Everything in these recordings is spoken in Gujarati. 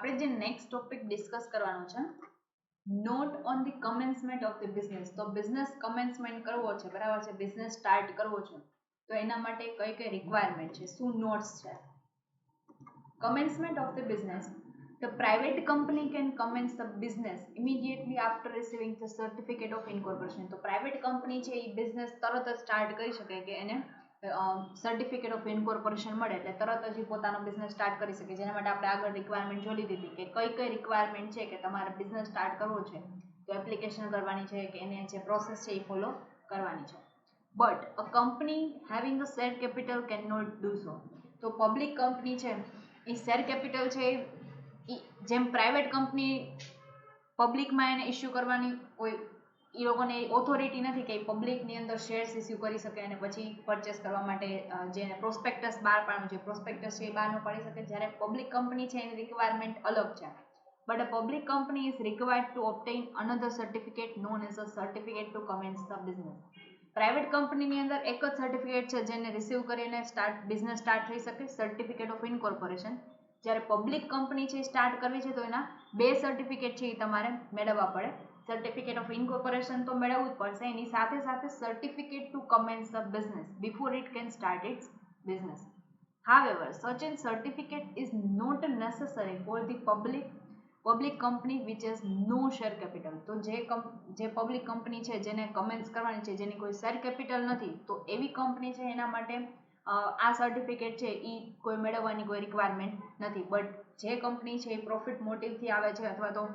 આપણે જે નેક્સ્ટ ટોપિક ડિસ્કસ કરવાનો છે not on the commencement of the business. તો બિઝનેસ કમેન્સમેન્ટ કરવો છે, બરાબર છે, બિઝનેસ સ્ટાર્ટ કરવો છે, તો એના માટે કઈ કઈ રિક્વાયરમેન્ટ છે, શું નોટ્સ છે. Commencement of the business. The private company can commence the business immediately after receiving the certificate of incorporation. તો પ્રાઇવેટ કંપની છે એ બિઝનેસ તરત જ સ્ટાર્ટ કરી શકે કે એને સર્ટિફિકેટ ઓફ ઇન્કોર્પોરેશન મળે એટલે તરત જ પોતાનો બિઝનેસ સ્ટાર્ટ કરી શકે. જેના માટે આપણે આગળ રિક્વાયરમેન્ટ જોઈ લીધી હતી કે કઈ કઈ રિક્વાયરમેન્ટ છે કે તમારે બિઝનેસ સ્ટાર્ટ કરવો છે તો એપ્લિકેશન કરવાની છે કે એને જે પ્રોસેસ છે એ ફોલો કરવાની છે. But a company having a share capital can not do so. તો પબ્લિક કંપની છે એ શેર કેપિટલ છે એ જેમ પ્રાઇવેટ કંપની પબ્લિકમાં એને ઇસ્યુ કરવાની કોઈ એ લોકોને ઓથોરિટી નથી કે પબ્લિકની અંદર શેર્સ ઇસ્યુ કરી શકે અને પછી પરચેસ કરવા માટે જેને પ્રોસ્પેક્ટસ બહાર પાડવું છે પ્રોસ્પેક્ટસ છે એ બહાર ન પાડી શકે. જ્યારે પબ્લિક કંપની છે એની રિક્વાયરમેન્ટ અલગ છે. But a public company is required to obtain another certificate known as a certificate to commence the business. Private કંપનીની અંદર એક જ સર્ટિફિકેટ છે જેને રિસીવ કરીને બિઝનેસ સ્ટાર્ટ થઈ શકે, સર્ટિફિકેટ ઓફ ઇન્કોર્પોરેશન. જ્યારે પબ્લિક કંપની છે સ્ટાર્ટ કરવી છે તો એના બે સર્ટિફિકેટ છે એ તમારે મેળવવા પડે. સર્ટિફિકેટ ઓફ ઇન્કોર્પોરેશન તો મેળવવું જ પડશે, એની સાથે સાથે certificate to commence the business before it can start its business. However, such a certificate is not necessary for the public company which has no share capital. તો જે પબ્લિક કંપની છે જેને કમેન્સ કરવાની છે જેની કોઈ શેર કેપિટલ નથી તો એવી કંપની છે એના માટે આ સર્ટિફિકેટ છે એ કોઈ મેળવવાની કોઈ રિક્વાયરમેન્ટ નથી. બટ જે કંપની છે એ પ્રોફિટ મોટિવથી આવે છે અથવા તો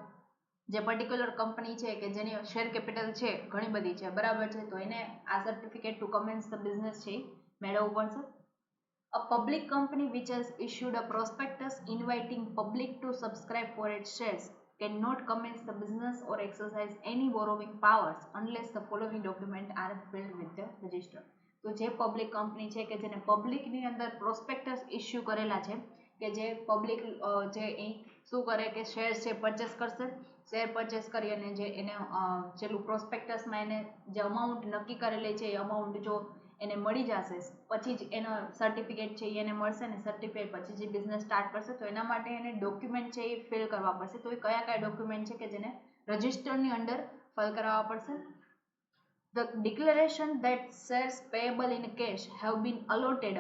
જે પર્ટિક્યુલર કંપની છે કે જેની શેર કેપિટલ છે ઘણી બધી છે, બરાબર છે, તો એને આ certificate to commence the business છે મેળવવું પડશે. A public company which has issued a prospectus inviting public to subscribe for its shares cannot commence the business or exercise any borrowing powers unless the following documents are filed with the register. તો જે પબ્લિક કંપની છે કે જેને પબ્લિકની અંદર પ્રોસ્પેક્ટસ ઇસ્યુ કરેલા છે કે જે પબ્લિક જે શું કરે કે શેર છે પરચેસ કરશે, શેર પરચેસ કરી અને જે એને જેટલું પ્રોસ્પેક્ટસમાં એને જે અમાઉન્ટ નક્કી કરેલી છે એ અમાઉન્ટ જો એને મળી જશે પછી જ એનો સર્ટિફિકેટ છે એને મળશે ને સર્ટિફિકેટ પછી જે બિઝનેસ સ્ટાર્ટ કરશે તો એના માટે એને ડોક્યુમેન્ટ છે એ ફિલ કરવા પડશે. તો એ કયા કયા ડોક્યુમેન્ટ છે કે જેને રજિસ્ટરની અંદર ફિલ કરાવવા પડશે. The declaration that shares payable in cash have been allotted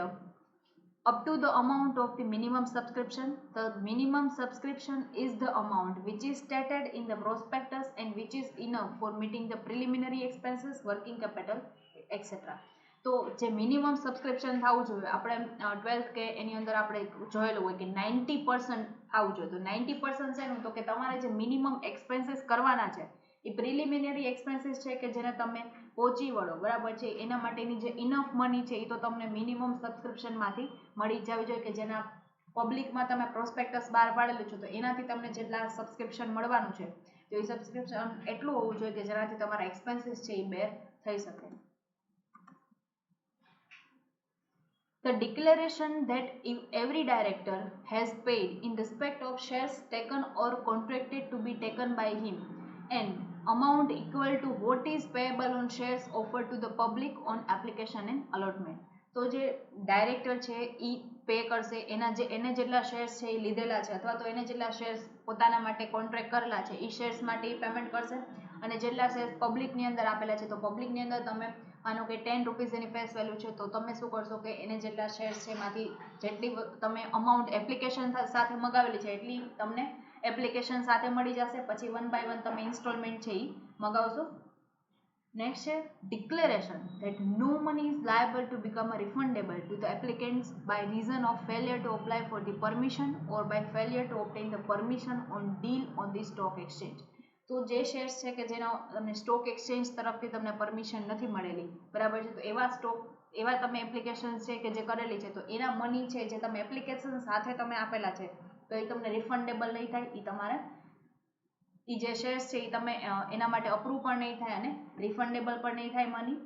up to the amount of the minimum subscription. The minimum subscription is the amount which is stated in the prospectus and which is enough for meeting the preliminary expenses, working capital, etc. તો જે મિનિમમ સબસ્ક્રિપ્શન થવું જોઈએ આપણે 12th કે એની અંદર આપણે જોયેલું હોય કે 90% આવવું જોઈએ. તો 90% છે તો કે તમારે જે મિનિમમ એક્સપેન્સીસ કરવાના છે એ પ્રિલિમિનરી એક્સપેન્સીસ છે કે જેને તમે પહોંચી વળો, બરાબર છે, એના માટેની જે ઇનફ મની છે એ તો તમને મિનિમમ સબસ્ક્રિપ્શનમાંથી મળી જવી જોઈએ કે જેના પબ્લિકમાં તમે પ્રોસ્પેક્ટસ બહાર પાડેલું છે તો એનાથી તમને જેટલા સબસ્ક્રિપ્શન મળવાનું છે તો એ સબસ્ક્રિપ્શન એટલું હોવું જોઈએ કે જેનાથી તમારા એક્સપેન્સીસ છે એ બેર થઈ શકે. The declaration that if every director has paid in respect of shares taken or contracted to be taken by him an amount equal to what is payable on shares offered to the public on application and allotment. તો જે ડાયરેક્ટર છે એ પે કરશે એને જેટલા શેર્સ છે એ લીધેલા છે અથવા તો એને જેટલા શેર્સ પોતાના માટે કોન્ટ્રાક્ટ કરેલા છે એ શેર્સ માટે એ પેમેન્ટ કરશે અને જેટલા શેર્સ પબ્લિકની અંદર આપેલા છે તો પબ્લિકની અંદર તમે માનો કે 10 રૂપીસ એની ફેસ વેલ્યુ છે તો તમે શું કરશો કે એને જેટલા શેર્સ છે એમાંથી જેટલી તમે અમાઉન્ટ એપ્લિકેશન સાથે મગાવેલી છે એટલી તમને એપ્લિકેશન સાથે મળી જશે. પછી 1 by 1 તમે ઇન્સ્ટોલમેન્ટ છે એ મગાવશો. નેક્સ્ટ છે declaration that no money is liable to become refundable to the applicants by reason of failure to apply for the permission or by failure to obtain the permission on deal on the stock exchange. તો જે શેર્સ છે કે જેનો તમને સ્ટોક એક્સચેન્જ તરફથી તમને પરમિશન નથી મળેલી, બરાબર છે, તો એવા તમે એપ્લિકેશન છે કે જે કરેલી છે તો એના મની છે જે તમે એપ્લિકેશન સાથે તમે આપેલા છે તો એ તમને રિફંડેબલ નહીં થાય. એ તમારે એ જે શેર્સ છે એ તમે એના માટે અપ્રૂવ પણ નહીં થાય અને રિફંડેબલ પણ નહીં થાય મની.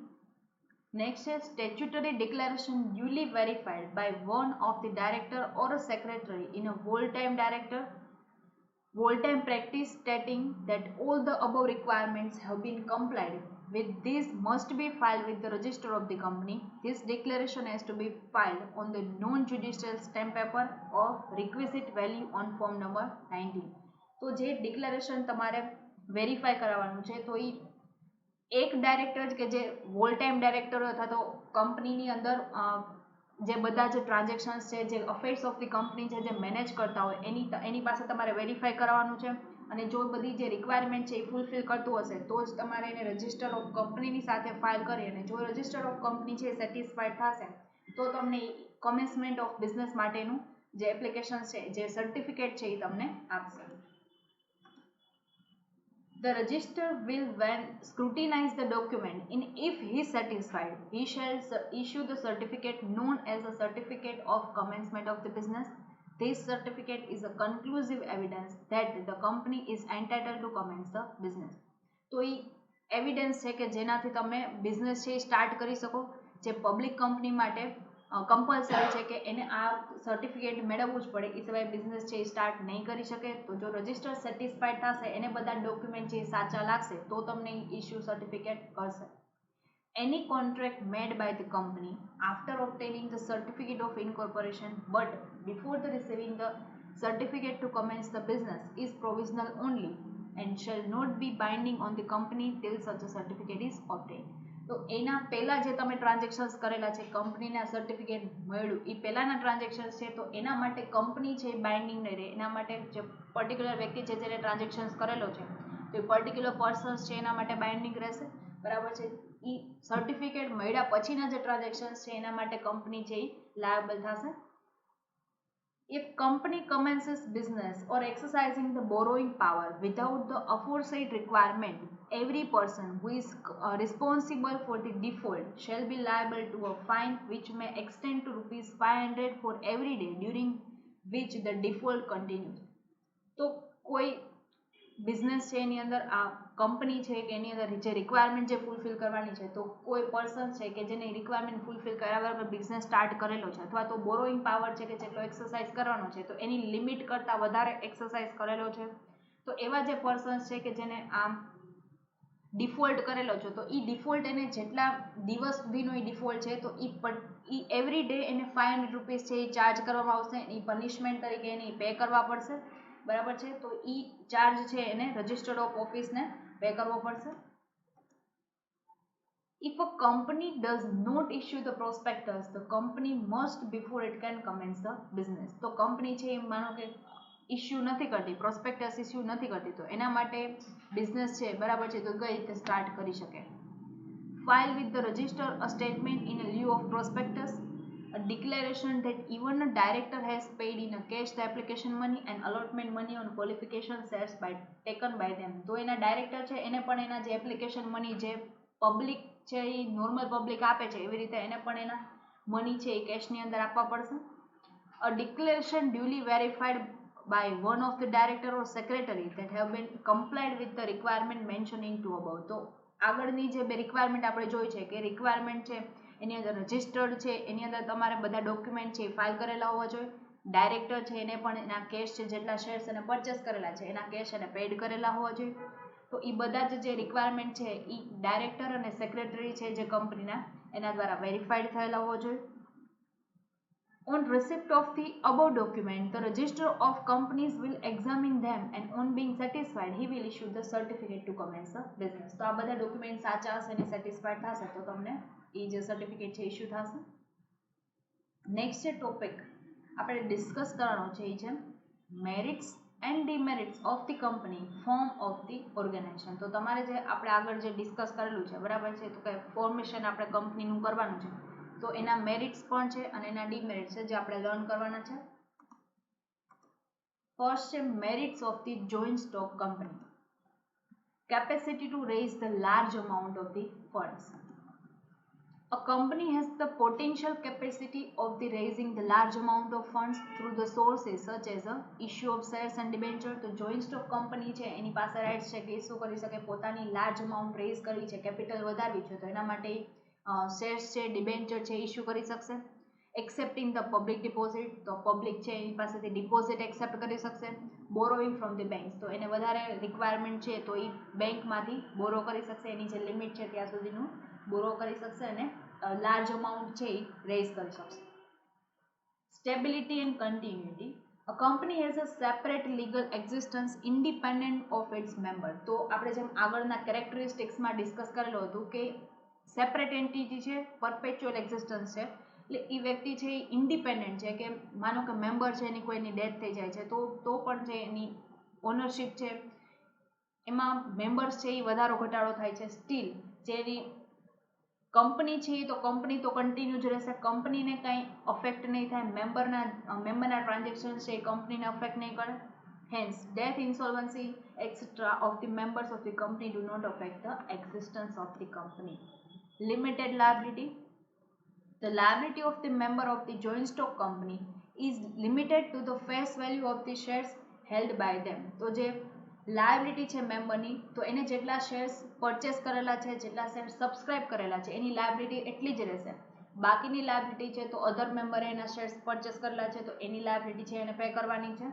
નેક્સ્ટ છે statutory declaration duly verified by one of the director or a secretary in a full-time practice stating that all the above requirements have been complied with this must be filed with the register of the company. This declaration has to be filed on the non-judicial stamp paper of requisite value on form number 19. તો જે ડિક્લેરેશન તમારે વેરીફાઈ કરાવવાનું છે તો એ એક ડાયરેક્ટર કે જે હોલ ટાઈમ ડાયરેક્ટર અથવા તો કંપનીની અંદર જે બધા જે ટ્રાન્ઝેક્શન્સ છે, જે અફેર્સ ઓફ ધી કંપની છે, જે મેનેજ કરતા હોય એની પાસે તમારે વેરીફાઈ કરાવવાનું છે. અને જો બધી જે રિક્વાયરમેન્ટ છે એ ફૂલફિલ કરતું હશે તો જ તમારે એને રજિસ્ટર ઓફ કંપનીની સાથે ફાઇલ કરી, અને જો રજિસ્ટર ઓફ કંપની છે સેટિસ્ફાઈડ થશે તો તમને કમેન્સમેન્ટ ઓફ બિઝનેસ માટેનું જે એપ્લિકેશન છે, જે સર્ટિફિકેટ છે એ તમને આપશે. The register will then scrutinize the document and if he is satisfied, he shall issue the certificate known as a certificate of commencement of the business. This certificate is a conclusive evidence that the company is entitled to commence the business. તો એ એવિડન્સ છે કે જેનાથી તમે બિઝનેસ છે સ્ટાર્ટ કરી શકો. જે પબ્લિક કંપની માટે કમ્પલસરી છે કે એને આ સર્ટિફિકેટ મેળવવું જ પડે, એ સિવાય બિઝનેસ છે એ સ્ટાર્ટ નહીં કરી શકે. તો જો રજિસ્ટર સેટિસ્ફાઈડ થશે, એને બધા ડોક્યુમેન્ટ છે સાચા લાગશે તો તમને ઇશ્યુ સર્ટિફિકેટ કરશે. Any contract made by the company after obtaining the certificate of incorporation but before the receiving the certificate to commence the business is provisional only and shall not be binding on the company till such a certificate is obtained. તો એના પહેલા જે તમે ટ્રાન્ઝેક્શન્સ કરેલા છે, કંપનીના સર્ટિફિકેટ મળ્યું એ પહેલાના ટ્રાન્ઝેક્શન્સ છે તો એના માટે કંપની છે બાઇન્ડિંગ નહીં રહે. એના માટે જે પર્ટિક્યુલર વ્યક્તિ છે જેને ટ્રાન્ઝેક્શન્સ કરેલો છે તો એ પર્ટિક્યુલર પર્સન્સ છે એના માટે બાઇન્ડિંગ રહેશે. બરાબર છે. એ સર્ટિફિકેટ મળ્યા પછીના જે ટ્રાન્ઝેક્શન્સ છે એના માટે કંપની છે એ લાયબલ થશે. If company commences business or exercising the borrowing power without the aforesaid requirement, every person who is responsible for the default shall be liable to a fine which may extend to ₹500 for every day during which the default continues. તો કોઈ બિઝનેસ છે એની અંદર આ કંપની છે કે એની અંદર જે રિક્વાયરમેન્ટ જે ફૂલફિલ કરવાની છે તો કોઈ પર્સન છે કે જેને રિક્વાયરમેન્ટ ફૂલફિલ કર્યા વગર બિઝનેસ સ્ટાર્ટ કરેલો છે અથવા તો બોરોઈંગ પાવર છે કે જેટલો એક્સરસાઇઝ કરવાનો છે તો એની લિમિટ કરતાં વધારે એક્સરસાઇઝ કરેલો છે તો એવા જે પર્સન્સ છે કે જેને આમ ડિફોલ્ટ કરેલો છે તો એ ડિફોલ્ટ એને જેટલા દિવસ સુધીનો એ ડિફોલ્ટ છે તો એ એવરી ડે એને ₹500 છે એ ચાર્જ કરવામાં આવશે. એ પનિશમેન્ટ તરીકે એને પે કરવા પડશે. બરાબર છે. તો એ ચાર્જ છે એને રજિસ્ટર્ડ ઓફ ઓફિસને પે કરવો પડશે. If a company does not issue the prospectus, the company must before it can commence the business. તો કંપની છે એ માનો કે ઇશ્યુ નથી કરતી, પ્રોસ્પેક્ટસ ઇશ્યુ નથી કરતી તો એના માટે બિઝનેસ છે બરાબર છે તો કઈ રીતે સ્ટાર્ટ કરી શકે. File with the register a statement in lieu of prospectus, a declaration that even a director has paid in a cash the application money and allotment money on qualification shares taken by them. તો એના ડાયરેક્ટર છે એને પણ એના જે એપ્લિકેશન મની જે પબ્લિક છે એ નોર્મલ પબ્લિક આપે છે એવી રીતે એને પણ એના મની છે એ કેશની અંદર આપવા પડશે. A declaration duly verified by one of the director or secretary that have been complied with the requirement mentioning to above. તો આગળની જે બે રિક્વાયરમેન્ટ આપણે જોઈ છે કે રિક્વાયરમેન્ટ છે એની અંદર રજિસ્ટર્ડ છે, એની અંદર તમારે બધા ડોક્યુમેન્ટ છે ફાઇલ કરેલા હોવા જોઈએ. ડાયરેક્ટર છે એને પણ એના કેશ છે જેટલા શેર્સ એને પરચેસ કરેલા છે એના કેશ એને પેડ કરેલા હોવા જોઈએ. તો એ બધા જે રિક્વાયરમેન્ટ છે એ ડાયરેક્ટર અને સેક્રેટરી છે જે કંપનીના એના દ્વારા વેરીફાઈડ થયેલા હોવા જોઈએ. On receipt of the above document, the register of companies will examine them and on being satisfied, he will issue the certificate to commence the business. તો આ બધા ડોક્યુમેન્ટ સાચા હશે અને સેટિસ્ફાઈડ થશે તો તમને એ જે સર્ટિફિકેટ છે ઇશ્યુ થશે. નેક્સ્ટ જે ટોપિક આપણે ડિસ્કસ કરવાનો છે એ છે merits and demerits of the company form of the organization. તો તમારે જે આપણે આગળ જે ડિસ્કસ કરેલું છે બરાબર છે તો કે ફોર્મેશન આપણે કંપનીનું કરવાનું છે તો એના મેરિટ્સ પણ છે અને એના ડિમેરિટ્સ છે જે આપણે લર્ન કરવાના છે. ફર્સ્ટ છે merits of the joint stock company. Capacity to raise the large amount of the funds. A company has the potential capacity of the raising the large amount of funds through the sources such as a issue of shares and debenture. તો joint stock company છે એની પાસે રાઇટ્સ છે કે શું કરી શકે, પોતાની લાર્જ અમાઉન્ટ રેઝ કરવી છે, કેપિટલ વધારવી છે તો એના માટે શેર્સ છે ડિબેન્ચર છે ઇશ્યુ કરી શકશે. એક્સેપ્ટિંગ ધ પબ્લિક ડિપોઝિટ, તો પબ્લિક છે એની પાસેથી ડિપોઝિટ એક્સેપ્ટ કરી શકશે. બોરોઈંગ ફ્રોમ ધી બેંક્સ, તો એને વધારે રિક્વાયરમેન્ટ છે તો એ બેંકમાંથી બોરો કરી શકશે, એની જે લિમિટ છે ત્યાં સુધીનું બોરો કરી શકશે અને લાર્જ અમાઉન્ટ છે એ રેઝ કરી શકશે. Stability and continuity, a company has a separate legal existence independent of its member. તો આપણે જેમ આગળના કેરેક્ટરિસ્ટિક્સમાં ડિસ્કસ કરેલું હતું કે સેપરેટ એન્ટિટી છે, પરપેચ્યુઅલ એક્ઝિસ્ટન્સ છે, એટલે એ વ્યક્તિ છે એ ઇન્ડિપેન્ડન્ટ છે કે માનો કે મેમ્બર છે એની કોઈની ડેથ થઈ જાય છે તો પણ જે એની ઓનરશિપ છે એમાં મેમ્બર્સ છે એ વધારો ઘટાડો થાય છે, સ્ટીલ જે એની કંપની છે તો કંપની તો કન્ટિન્યુ જ રહેશે, કંપનીને કાંઈ અફેક્ટ નહીં થાય, મેમ્બરના ટ્રાન્ઝેક્શન છે એ કંપનીને અફેક્ટ નહીં કરે. Hence death, insolvency etcetera of the members of the company do not affect the existence of the company. Limited liability, the liability of the member of the joint stock company is limited to the face value of the shares held by them. તો જે લાયબિલિટી છે મેમ્બરની, તો એને જેટલા શેર્સ પરચેસ કરેલા છે, જેટલા શેર સબસ્ક્રાઇબ કરેલા છે એની લાયબિલિટી એટલી જ રહેશે. બાકીની લાયબિલિટી છે તો અધર મેમ્બરે એના શેર્સ પરચેસ કરેલા છે તો એની લાયબિલિટી છે એને પે કરવાની છે.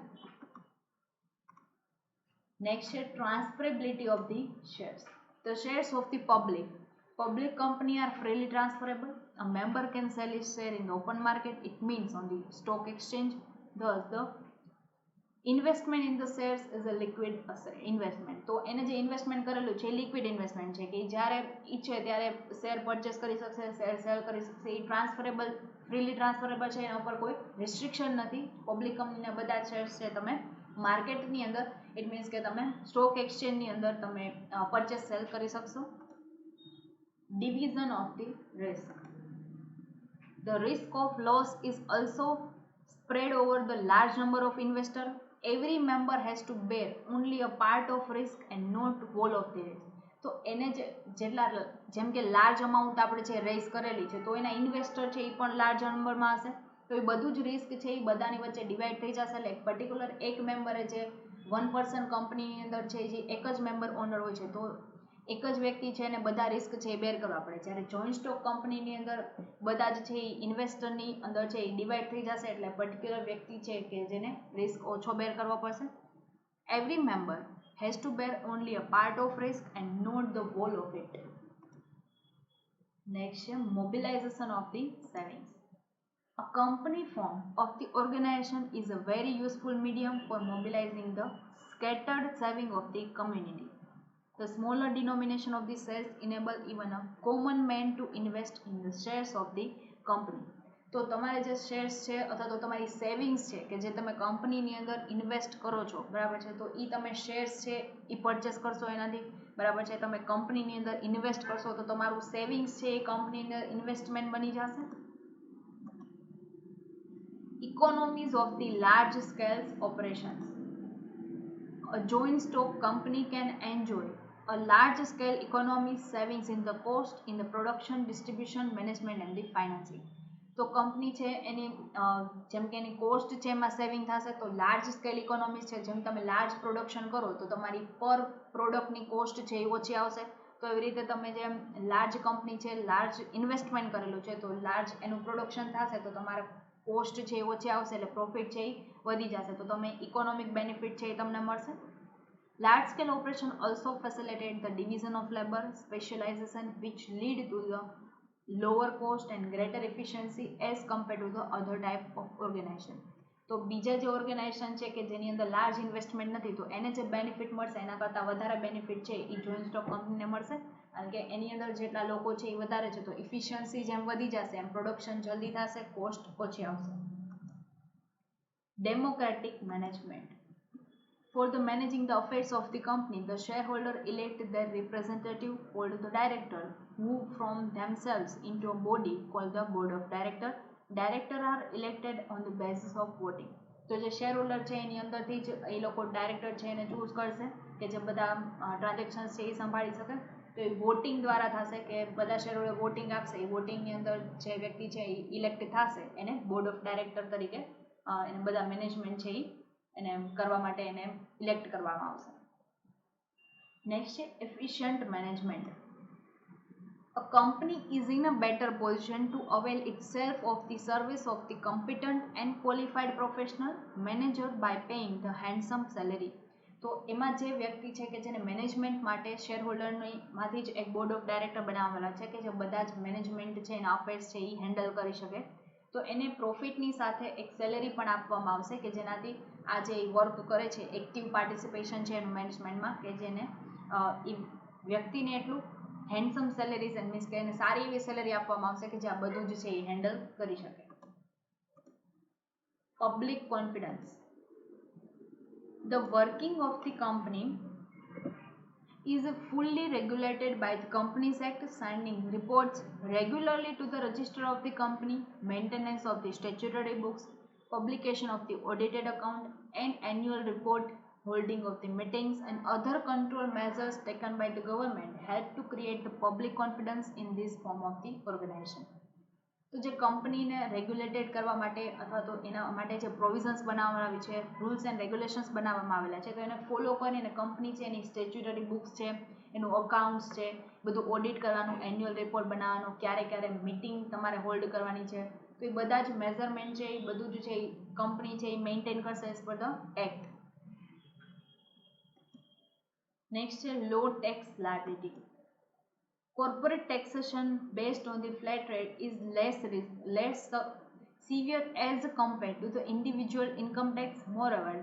નેક્સ્ટ છે transferability of the shares. The shares of the public company are freely transferable. A member can sell his share in the open market. It means on the stock exchange. Thus, the investment in the shares is a liquid investment. તો એને જે ઇન્વેસ્ટમેન્ટ કરેલું છે એ લિક્વિડ ઇન્વેસ્ટમેન્ટ છે કે જ્યારે ઈચ્છે ત્યારે શેર પરચેસ કરી શકશે, શેર સેલ કરી શકશે. એ ટ્રાન્સફરેબલ, ફ્રીલી ટ્રાન્સફરેબલ છે, એના ઉપર કોઈ રિસ્ટ્રિક્શન નથી. પબ્લિક કંપનીના બધા શેર્સ છે તમે માર્કેટની અંદર, ઇટ મીન્સ કે તમે સ્ટોક એક્સચેન્જની અંદર તમે પરચેસ સેલ કરી શકશો. Division of the risk. The risk of loss is also spread over the large number of investors. Every member has to bear only a part of risk and not whole of the risk. તો એને જેટલા જેમ કે લાર્જ અમાઉન્ટ આપણે છે રેઝ કરેલી છે તો એના ઇન્વેસ્ટર છે એ પણ લાર્જ નંબરમાં હશે, તો એ બધું જ રિસ્ક છે એ બધાની વચ્ચે ડિવાઈડ થઈ જશે. એટલે પર્ટિક્યુલર એક મેમ્બરે જે 1% કંપનીની અંદર છે જે એક જ મેમ્બર ઓનર હોય છે તો એક જ વ્યક્તિ છે અને બધા રિસ્ક છે એ બેર કરવા પડે. જ્યારે જોઈન્ટ સ્ટોક કંપનીની અંદર બધા જ છે એ ઇન્વેસ્ટરની અંદર છે એ ડિવાઈડ થઈ જશે એટલે પર્ટિક્યુલર વ્યક્તિ છે કે જેને રિસ્ક ઓછો બેર કરવો પડશે. Every member has to bear only a part of risk and not the whole of it. Next છે mobilization of the savings. A company form of the organization is a very useful medium for mobilizing the scattered saving of the community. The smaller denomination of the shares enable even a common man to invest in the shares of the company. તો તમારે જે શેર્સ છે અથવા તો તમારી સેવિંગ્સ છે કે જે તમે કંપનીની અંદર ઇન્વેસ્ટ કરો છો, બરાબર છે, તો એ તમે શેર્સ છે એ પરચેસ કરશો એનાથી, બરાબર છે, તમે કંપનીની અંદર ઇન્વેસ્ટ કરશો તો તમારું સેવિંગ્સ છે એ કંપનીની અંદર ઇન્વેસ્ટમેન્ટ બની જશે. Economies of the large scale operations. A joint stock company can enjoy a large scale economy savings in the cost, in the production, distribution, management and the financing. તો કંપની છે એની જેમ કે એની કોસ્ટ છે એમાં સેવિંગ થશે તો લાર્જ સ્કેલ ઇકોનોમીઝ છે, જેમ તમે લાર્જ પ્રોડક્શન કરો તો તમારી પર પ્રોડક્ટની કોસ્ટ છે એ ઓછી આવશે. તો એવી રીતે તમે જેમ લાર્જ કંપની છે, લાર્જ ઇન્વેસ્ટમેન્ટ કરેલું છે તો લાર્જ એનું પ્રોડક્શન થશે તો તમારે કોસ્ટ છે એ ઓછી આવશે એટલે પ્રોફિટ છે એ વધી જશે તો તમે ઇકોનોમિક બેનિફિટ છે એ તમને મળશે. Large scale operation also facilitate the division of labor, specialization, which lead to the lower cost and greater efficiency as compared to the other type of organization. તો બીજા જે ઓર્ગેનાઇઝેશન છે કે જેની અંદર લાર્જ ઇન્વેસ્ટમેન્ટ નથી તો એને જે બેનિફિટ મળશે એના કરતાં વધારે બેનિફિટ છે એ જોઈન્ટ સ્ટોક કંપનીને મળશે, કારણ કે એની અંદર જેટલા લોકો છે એ વધારે છે તો ઇફિશિયન્સી જેમ વધી જશે એમ પ્રોડક્શન જલ્દી થશે, કોસ્ટ ઓછી આવશે. Democratic management. For the managing the affairs of the company, the shareholder elect their representative called the director, who from themselves into a body called the board of director. Director are elected on the basis of voting. તો જે શેર હોલ્ડર છે એની અંદરથી જ એ લોકો ડાયરેક્ટર છે એને ચૂઝ કરશે કે જે બધા ટ્રાન્ઝેક્શન છે એ સંભાળી શકે. તો એ વોટિંગ દ્વારા થશે કે બધા શેર હોલ્ડર વોટિંગ આપશે, એ વોટિંગની અંદર જે વ્યક્તિ છે એ ઇલેક્ટ થશે એને બોર્ડ ઓફ ડાયરેક્ટર તરીકે એને બધા મેનેજમેન્ટ છે એ એને કરવા માટે એને ઇલેક્ટ કરવામાં આવશે. નેક્સ્ટ છે efficient management. A company is in a better position to avail itself of the service of the competent and qualified professional manager by paying the handsome salary. તો એમાં જે વ્યક્તિ છે કે જેને મેનેજમેન્ટ માટે શેરહોલ્ડરની માંથી જ એક બોર્ડ ઓફ ડાયરેક્ટર બનાવેલા છે કે જે બધા જ મેનેજમેન્ટ છે એના અફેર્સ છે એ હેન્ડલ કરી શકે, તો એને પ્રોફિટની સાથે એક સેલેરી પણ આપવામાં આવશે કે જેનાથી આ જે વર્ક કરે છે એક્ટિવ પાર્ટિસિપેશન છે એનું મેનેજમેન્ટમાં, કે જેને એ વ્યક્તિને એટલું હેન્ડસમ સેલેરીઝ એન્ડ મીન્સ કે એને સારી એવી સેલેરી આપવામાં આવશે કે જે આ બધું જ છે એ હેન્ડલ કરી શકે. Public confidence. The working of the company is fully regulated by the Companies Act, sending reports regularly to the register of the company, maintenance of the statutory books, publication of the audited account and annual report, holding of the meetings and other control measures taken by the government help to create the public confidence in this form of the organization. તો જે કંપનીને રેગ્યુલેટેડ કરવા માટે અથવા તો એના માટે જે પ્રોવિઝન્સ બનાવવામાં આવી છે, રૂલ્સ એન્ડ રેગ્યુલેશન્સ બનાવવામાં આવેલા છે, તો એને ફોલો કરીને કંપની છે એની સ્ટેચ્યુટરી બુક્સ છે, એનું અકાઉન્ટ્સ છે, બધું ઓડિટ કરવાનું, એન્યુઅલ રિપોર્ટ બનાવવાનો, ક્યારે ક્યારે મિટિંગ તમારે હોલ્ડ કરવાની છે, તો એ બધા જ મેઝરમેન્ટ છે એ બધું જ છે એ કંપની છે એ મેન્ટેન કરશે as per the act. Next છે low tax liability. Corporate taxation based on the flat rate is less severe as compared to the individual income tax. Moreover,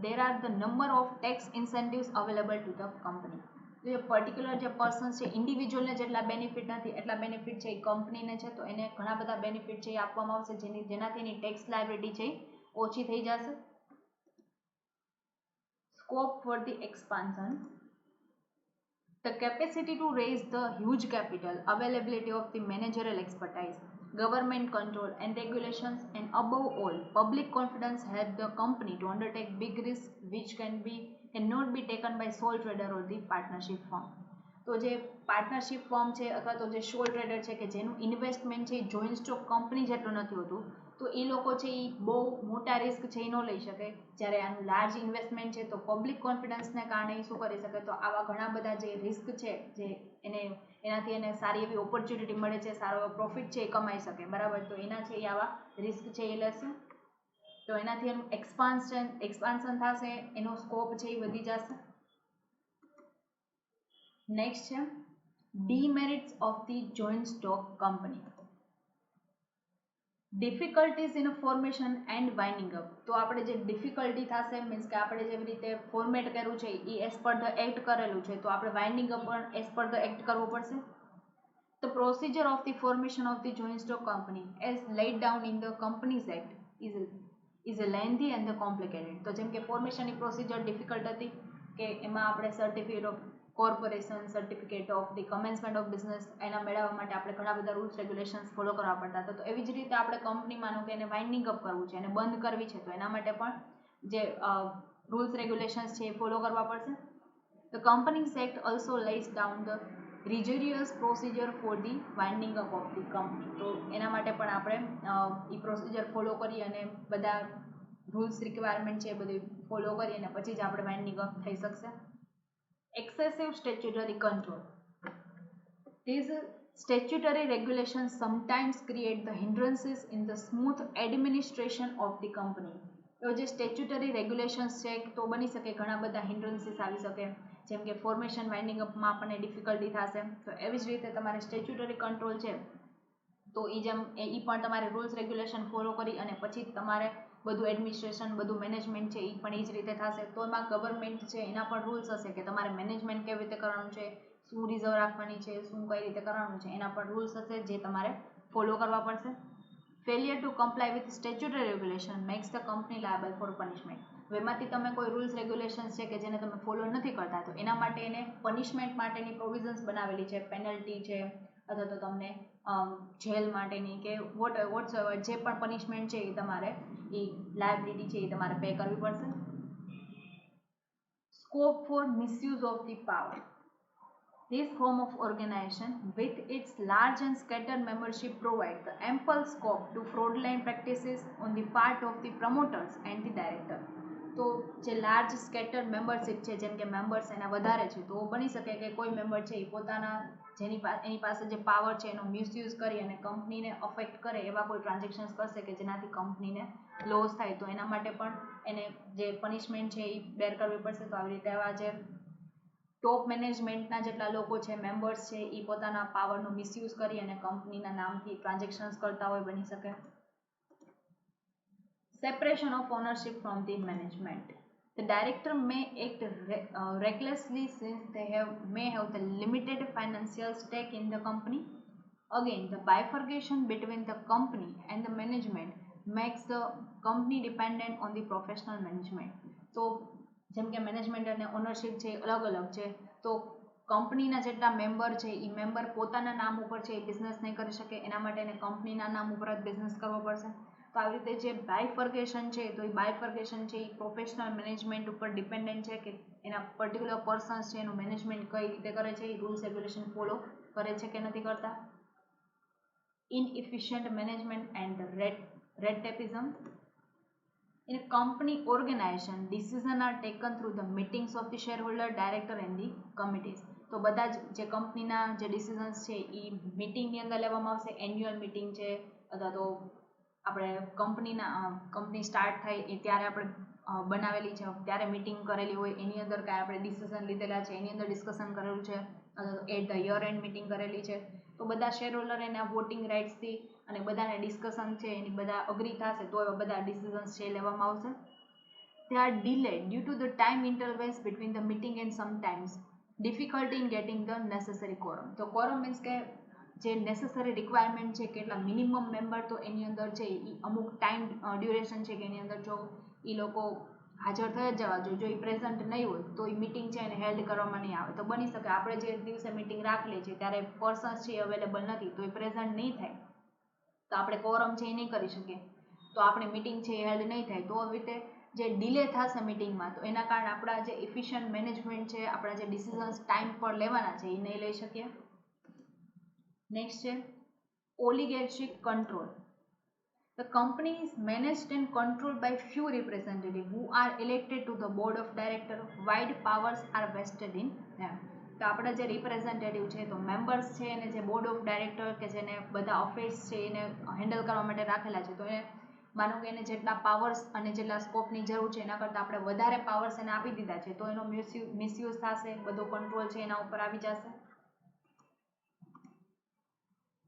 there are the number of tax incentives available to the company. તો એ પર્ટિક્યુલર જે પર્સન છે ઇન્ડિવિજ્યુઅલને જેટલા બેનિફિટ નથી એટલા બેનિફિટ છે એ કંપનીને છે, તો એને ઘણા બધા બેનિફિટ છે એ આપવામાં આવશે જેનાથી એની ટેક્સ લાયબિલિટી છે ઓછી થઈ જશે. Scope for the expansion. The capacity to raise the huge capital, availability of the managerial expertise, government control and regulations, and above all, public confidence help the company to undertake big risks which cannot be taken by sole trader or the partnership firm. તો જે પાર્ટનરશિપ ફર્મ છે અથવા તો જે સોલ ટ્રેડર છે કે જેનું ઇન્વેસ્ટમેન્ટ છે એ જોઈન્ટ સ્ટોક કંપની જેટલું નથી હોતું, તો એ લોકો છે એ બહુ મોટા રિસ્ક છે એ ન લઈ શકે. જ્યારે આનું લાર્જ ઇન્વેસ્ટમેન્ટ છે તો પબ્લિક કોન્ફિડન્સને કારણે શું કરી શકે, તો આવા ઘણા બધા જે રિસ્ક છે જે એનાથી એને સારી એવી ઓપોર્ચ્યુનિટી મળે છે, સારો એવો પ્રોફિટ છે એ કમાઈ શકે, બરાબર. તો એના છે એ આવા રિસ્ક છે એ લેશે, તો એનાથી એનું એક્સપાન્શન થશે, એનો સ્કોપ છે એ વધી જશે. નેક્સ્ટ છે demerits of the joint stock company. Difficulties in formation and winding up. તો આપણે જે ડિફિકલ્ટી થશે મીન્સ કે આપણે જેવી રીતે ફોર્મેટ કર્યું છે એ એઝ પર ધ એક્ટ કરેલું છે, તો આપણે વાઇન્ડિંગ અપ પણ એઝ પર ધ એક્ટ કરવું પડશે. The procedure of the formation of the joint stock company as laid down in the Companies Act is a lengthy and complicated. તો જેમ કે ફોર્મેશનની પ્રોસિજર ડિફિકલ્ટ હતી કે એમાં આપણે certificate of corporation, certificate of the commencement of business એના મેળવવા માટે આપણે ઘણા બધા રૂલ્સ રેગ્યુલેશન્સ ફોલો કરવા પડતા હતા. તો એવી જ રીતે આપણે કંપની માનો કે એને વાઇન્ડિંગ અપ કરવું છે, એને બંધ કરવી છે, તો એના માટે પણ જે રૂલ્સ રેગ્યુલેશન્સ છે એ ફોલો કરવા પડશે. The Companies Act also lays down the rigorous procedure for the winding up of the company. તો એના માટે પણ આપણે એ પ્રોસિજર ફોલો કરી અને બધા રૂલ્સ રિક્વાયરમેન્ટ છે એ બધી ફોલો કરી અને પછી જ આપણે વાઇન્ડિંગ અપ થઈ શકશે. Excessive statutory control. These statutory regulations sometimes create the hindrances in the smooth administration of the company. તો જે સ્ટેચ્યુટરી રેગ્યુલેશન્સ છે તો બની શકે ઘણા બધા હિન્ડ્રન્સીસ આવી શકે, જેમ કે ફોર્મેશન વાઇન્ડિંગ અપમાં આપણને ડિફિકલ્ટી થશે. તો એવી જ રીતે તમારે સ્ટેચ્યુટરી કંટ્રોલ છે તો એ પણ તમારે રૂલ્સ રેગ્યુલેશન ફોલો કરી અને પછી તમારે બધું એડમિનિસ્ટ્રેશન, બધું મેનેજમેન્ટ છે એ પણ એ જ રીતે થશે. તો એમાં ગવર્મેન્ટ છે એના પણ રૂલ્સ હશે કે તમારે મેનેજમેન્ટ કેવી રીતે કરવાનું છે, શું રિઝર્વ રાખવાની છે, શું કઈ રીતે કરવાનું છે, એના પણ રૂલ્સ હશે જે તમારે ફોલો કરવા પડશે. Failure to comply with statutory regulation makes the company liable for punishment. એમાંથી તમે કોઈ રૂલ્સ રેગ્યુલેશન્સ છે કે જેને તમે ફોલો નથી કરતા તો એના માટે એને પનિશમેન્ટ માટેની પ્રોવિઝન્સ બનાવેલી છે, પેનલ્ટી છે અથવા તો તમને જેલ માટેની કે વોટસએવર જે પણ પનિશમેન્ટ છે એ તમારે એ લાયબિલિટી છે એ તમારે પે કરવી પડશે. Scope for misuse of the power. This form of organization, with its large and scattered membership, provides the ample scope to fraudulent practices on the part of the promoters and the director. તો જે લાર્જ સ્કેટર મેમ્બરશીપ છે, જેમ કે મેમ્બર્સ એના વધારે છે, તો બની શકે કે કોઈ મેમ્બર છે એ પોતાના એની પાસે જે પાવર છે એનો મિસયુઝ કરી અને કંપનીને અફેક્ટ કરે એવા કોઈ ટ્રાન્ઝેક્શન્સ કરશે કે જેનાથી કંપનીને લોસ થાય, તો એના માટે પણ એને જે પનિશમેન્ટ છે એ બેર કરવી પડશે. તો આવી રીતે આવા જે ટોપ મેનેજમેન્ટના જેટલા લોકો છે, મેમ્બર્સ છે, એ પોતાના પાવરનો મિસયુઝ કરી અને કંપનીના નામથી ટ્રાન્ઝેક્શન્સ કરતા હોય બની શકે. Separation of ownership from the management. The director may act recklessly since they may have the limited financial stake in the company. Again, the bifurcation between the company and the management makes the company dependent on the professional management. તો જેમ કે મેનેજમેન્ટ અને ઓનરશિપ છે અલગ અલગ છે, તો કંપનીના જેટલા મેમ્બર છે એ મેમ્બર પોતાના નામ ઉપર છે એ બિઝનેસ નહીં કરી શકે, એના માટે એને કંપનીના નામ ઉપર જ બિઝનેસ કરવો પડશે. તો આવી રીતે જે બાયફર્ગેશન છે, તો એ બાયફર્ગેશન છે એ પ્રોફેશનલ મેનેજમેન્ટ ઉપર ડિપેન્ડન્ટ છે કે એના પર્ટિક્યુલર પર્સન્સ છે એનું મેનેજમેન્ટ કઈ રીતે કરે છે, એ રૂલ્સ રેગ્યુલેશન ફોલો કરે છે કે નથી કરતા. Inefficient management and red tapeism. In a company organization, decisions are taken through the meetings of the shareholder, director and the committees. તો બધા જે કંપનીના જે ડિસિઝન્સ છે એ મીટિંગની અંદર લેવામાં આવશે. એન્યુઅલ મીટિંગ છે અથવા તો આપણે કંપની સ્ટાર્ટ થાય એ ત્યારે આપણે બનાવેલી છે, ત્યારે મીટિંગ કરેલી હોય એની અંદર કાંઈ આપણે ડિસિઝન લીધેલા છે એની અંદર ડિસ્કશન કરેલું છે, at the year end meeting કરેલી છે, તો બધા શેર હોલ્ડર એના વોટિંગ રાઇટ્સથી અને બધાને ડિસ્કશન છે એની બધા અગ્રી થશે તો એવા બધા ડિસિઝન્સ છે લેવામાં આવશે. They are delayed due to the time intervals between the meeting and sometimes difficulty in getting the necessary quorum. તો quorum means કે જે નેસેસરી રિક્વાયરમેન્ટ છે કેટલા મિનિમમ મેમ્બર તો એની અંદર છે એ અમુક ટાઈમ ડ્યુરેશન છે કે એની અંદર જો એ લોકો હાજર થઈ જ જવા જોઈએ. જો એ પ્રેઝન્ટ નહીં હોય તો એ મિટિંગ છે એને હેલ્ડ કરવામાં નહીં આવે. તો બની શકે આપણે જે દિવસે મિટિંગ રાખીએ છીએ ત્યારે પર્સન્સ છે એ અવેલેબલ નથી, તો એ પ્રેઝન્ટ નહીં થાય તો આપણે કોરમ છે એ નહીં કરી શકીએ, તો આપણે મિટિંગ છે એ હેલ્ડ નહીં થાય. તો આવી રીતે જે ડિલે થશે મિટિંગમાં તો એના કારણે આપણા જે ઇફિશિયન્ટ મેનેજમેન્ટ છે, આપણા જે ડિસિઝન્સ ટાઈમ પર લેવાના છે એ નહીં લઈ શકીએ. નેક્સ્ટ છે ઓલિગાર્ચિક control. The company is managed and controlled by few representatives who are elected to the board of directors. Wide powers are vested in them. તો આપણા જે રિપ્રેઝેન્ટેટિવ છે તો મેમ્બર્સ છે એને જે બોર્ડ ઓફ ડાયરેક્ટર કે જેને બધા ઓફિસ છે એને હેન્ડલ કરવા માટે રાખેલા છે, તો એને માનો કે એને જેટલા પાવર્સ અને જેટલા સ્કોપની જરૂર છે એના કરતાં આપણે વધારે પાવર્સ એને આપી દીધા છે, તો એનો મિસયુઝ થશે, બધો કંટ્રોલ છે એના ઉપર આવી જશે.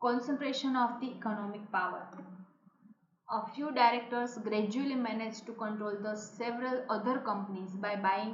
Concentration of the economic power. A few directors gradually manage to control the several other companies by buying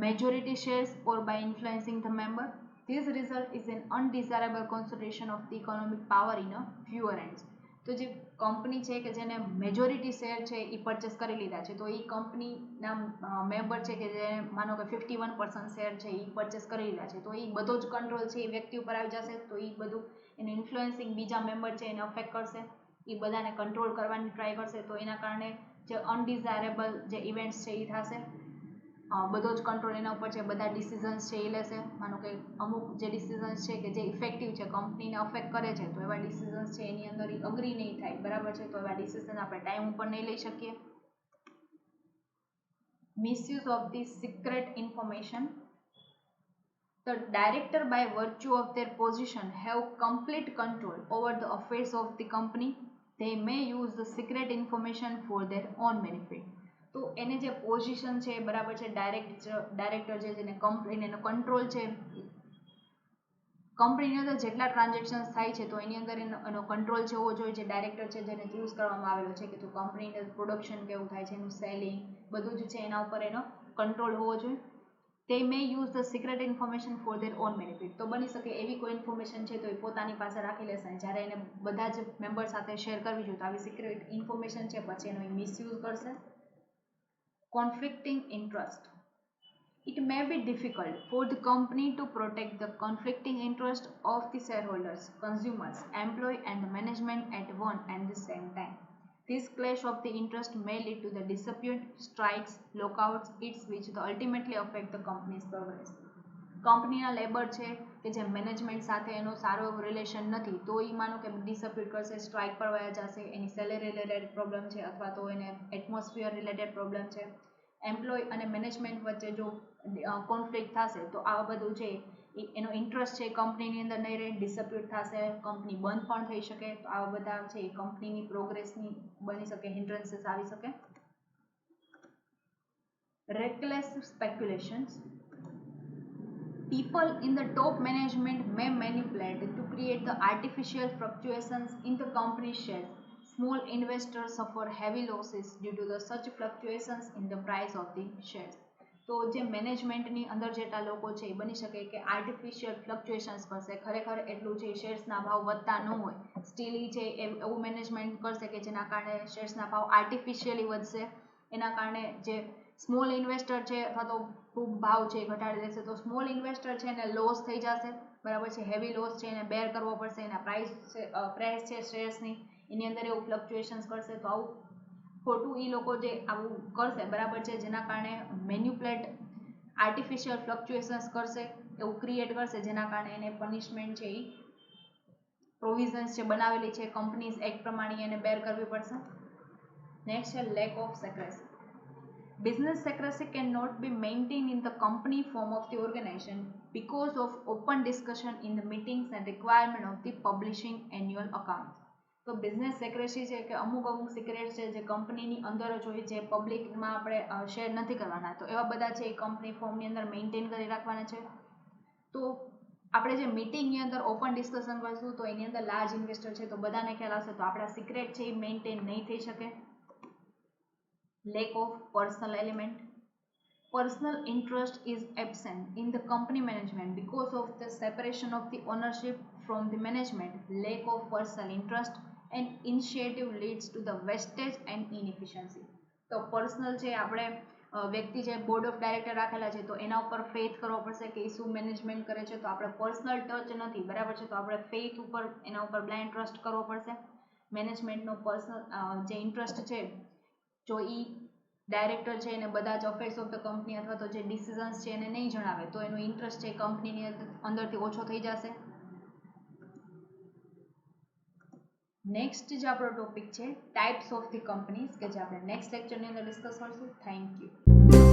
majority shares or by influencing the member. This result is an undesirable concentration of the economic power in a fewer hands. તો જે કંપની છે કે જેને મેજોરિટી શેર છે એ પરચેસ કરી લીધા છે, તો એ કંપનીના મેમ્બર છે કે જે માનો કે 51% શેર છે એ પરચેસ કરી લીધા છે, તો એ બધો જ કંટ્રોલ છે એ વ્યક્તિ ઉપર આવી જશે. તો એ બધું એનું ઇન્ફ્લુએન્સિંગ બીજા મેમ્બર છે એને અફેક્ટ કરશે, એ બધાને કંટ્રોલ કરવાની ટ્રાય કરશે, તો એના કારણે જે અનડિઝાયરેબલ જે ઇવેન્ટ્સ છે એ થશે. બધો જ કંટ્રોલ એના ઉપર છે, બધા ડિસિઝન્સ છે એ લેશે. માનો કે અમુક જે ડિસિઝન્સ છે કે જે ઇફેક્ટિવ છે, કંપનીને અફેક્ટ કરે છે, તો એવા ડિસિઝન્સ છે એની અંદર અગ્રી નહીં થાય, બરાબર છે, તો એવા ડિસિઝન આપણે ટાઈમ ઉપર નહીં લઈ શકીએ. Misuse of the secret information. The director, by virtue of their position, have complete control over the affairs of the company. They may use the secret information for their own benefit. તો એને જે પોઝિશન છે બરાબર છે, ડાયરેક્ટર છે જેને કંપનીનો કંટ્રોલ છે, કંપનીની અંદર જેટલા ટ્રાન્ઝેક્શન્સ થાય છે તો એની અંદર એનો કંટ્રોલ છે હોવો જોઈએ. જે ડાયરેક્ટર છે જેને ચૂઝ કરવામાં આવેલો છે કે તો કંપનીનું પ્રોડક્શન કેવું થાય છે, એનું સેલિંગ બધું જ છે એના ઉપર એનો કંટ્રોલ હોવો જોઈએ. They may use the secret information for their own benefit. તો બની શકે એવી કોઈ ઇન્ફોર્મેશન છે તો એ પોતાની પાસે રાખી લેશે, જ્યારે એને બધા જ મેમ્બર સાથે શેર કરવી જોઈએ તો આવી સિક્રેટ ઇન્ફોર્મેશન છે પછી એનો મિસયુઝ કરશે. Conflicting interest. It may be difficult for the company to protect the conflicting interest of the shareholders, consumers, employee and the management at one and the same time. This clash of the interest may lead to the dispute, strikes, lockouts, which ultimately affect the company's progress. કંપનીના લેબર છે કે જે મેનેજમેન્ટ સાથે એનો સારો એવો રિલેશન નથી, તો એ માનો કે ડિસ્પ્યુટ કરશે, સ્ટ્રાઇક પર વયા જશે, એની સેલેરી રિલેટેડ પ્રોબ્લેમ છે અથવા તો એને એટમોસ્ફિયર રિલેટેડ પ્રોબ્લેમ છે, એમ્પ્લોય અને મેનેજમેન્ટ વચ્ચે જો કોન્ફ્લિક્ટ થશે તો આ બધું છે એનો ઇન્ટરેસ્ટ છે કંપનીની અંદર નહીં રહે, ડિસપ્યુટ થશે, કંપની બંધ પણ થઈ શકે. તો આવા બધા છે કંપનીની પ્રોગ્રેસની બની શકે, હિન્ડ્રન્સીસ આવી શકે. Reckless speculations. People in the top management may manipulate to create the artificial fluctuations in the company shares. Small investors suffer heavy losses due to the such fluctuations in the price of the shares. તો જે મેનેજમેન્ટની અંદર જેટલા લોકો છે એ બની શકે કે આર્ટિફિશિયલ ફ્લક્ચ્યુએશન્સ કરશે, ખરેખર એટલું છે શેર્સના ભાવ વધતા ન હોય, સ્ટીલ છે એવું મેનેજમેન્ટ કરશે કે જેના કારણે શેર્સના ભાવ આર્ટિફિશિયલી વધશે. એના કારણે જે સ્મોલ ઇન્વેસ્ટર છે અથવા તો ખૂબ ભાવ છે ઘટાડી દેશે. તો સ્મોલ ઇન્વેસ્ટર છે એને લોસ થઈ જશે, બરાબર છે, હેવી લોસ છે એને બેર કરવો પડશે. એના પ્રાઇસ છે શેર્સની એની અંદર એવું ફ્લક્ચ્યુએશન્સ કરશે. તો આવું ખોટું એ લોકો જે આવું કરશે, બરાબર છે, જેના કારણે મેન્યુપ્લેટ આર્ટિફિશિયલ ફ્લક્ચ્યુએશન્સ કરશે, એવું ક્રિએટ કરશે, જેના કારણે એને પનિશમેન્ટ છે એ પ્રોવિઝન્સ જે બનાવેલી છે કંપનીઝ એક્ટ પ્રમાણે એને બેર કરવી પડશે. નેક્સ્ટ છે lack of secrecy. Business secrecy cannot be maintained in the company form of the organization because of open discussion in the meetings and requirement of the publishing annual accounts. તો બિઝનેસ સેક્રેસી છે કે અમુક સિક્રેટ છે જે કંપનીની અંદર જ હોય, જે પબ્લિકમાં આપણે શેર નથી કરવાના, તો એવા બધા છે એ કંપની ફોર્મની અંદર મેન્ટેન કરી રાખવાના છે. તો આપણે જે મીટિંગની અંદર ઓપન ડિસ્કશન કરશું તો એની અંદર લાર્જ ઇન્વેસ્ટર છે તો બધાને ખ્યાલ આવશે, તો આપણા સિક્રેટ છે એ મેન્ટેન નહીં થઈ શકે. Lack of personal element. Personal interest is absent in the company management because of the separation of the ownership from the management. Lack of personal interest and initiative leads to the wastage and inefficiency. તો પર્સનલ છે આપણે વ્યક્તિ છે બોર્ડ ઓફ ડાયરેક્ટર રાખેલા છે તો એના ઉપર ફેથ કરવો પડશે કે એ શું મેનેજમેન્ટ કરે છે. તો આપણે પર્સનલ ટચ નથી, બરાબર છે, તો આપણે ફેથ ઉપર એના ઉપર બ્લાઇન્ડ ટ્રસ્ટ કરવો પડશે. મેનેજમેન્ટનો પર્સનલ જે ઇન્ટરેસ્ટ છે, જો એ ડાયરેક્ટર છે એને બધા જ અફેર્સ ઓફ ધ કંપની અથવા તો જે ડિસિઝન્સ છે એને નહીં જણાવે તો એનો ઇન્ટરેસ્ટ છે કંપનીની અંદરથી ઓછો થઈ જશે. નેક્સ્ટ જે આપણો ટોપિક છે ટાઈપ્સ ઓફ ધી કંપનીઝ, કે જે આપણે નેક્સ્ટ લેક્ચરની અંદર ડિસ્કસ કરશું. Thank you.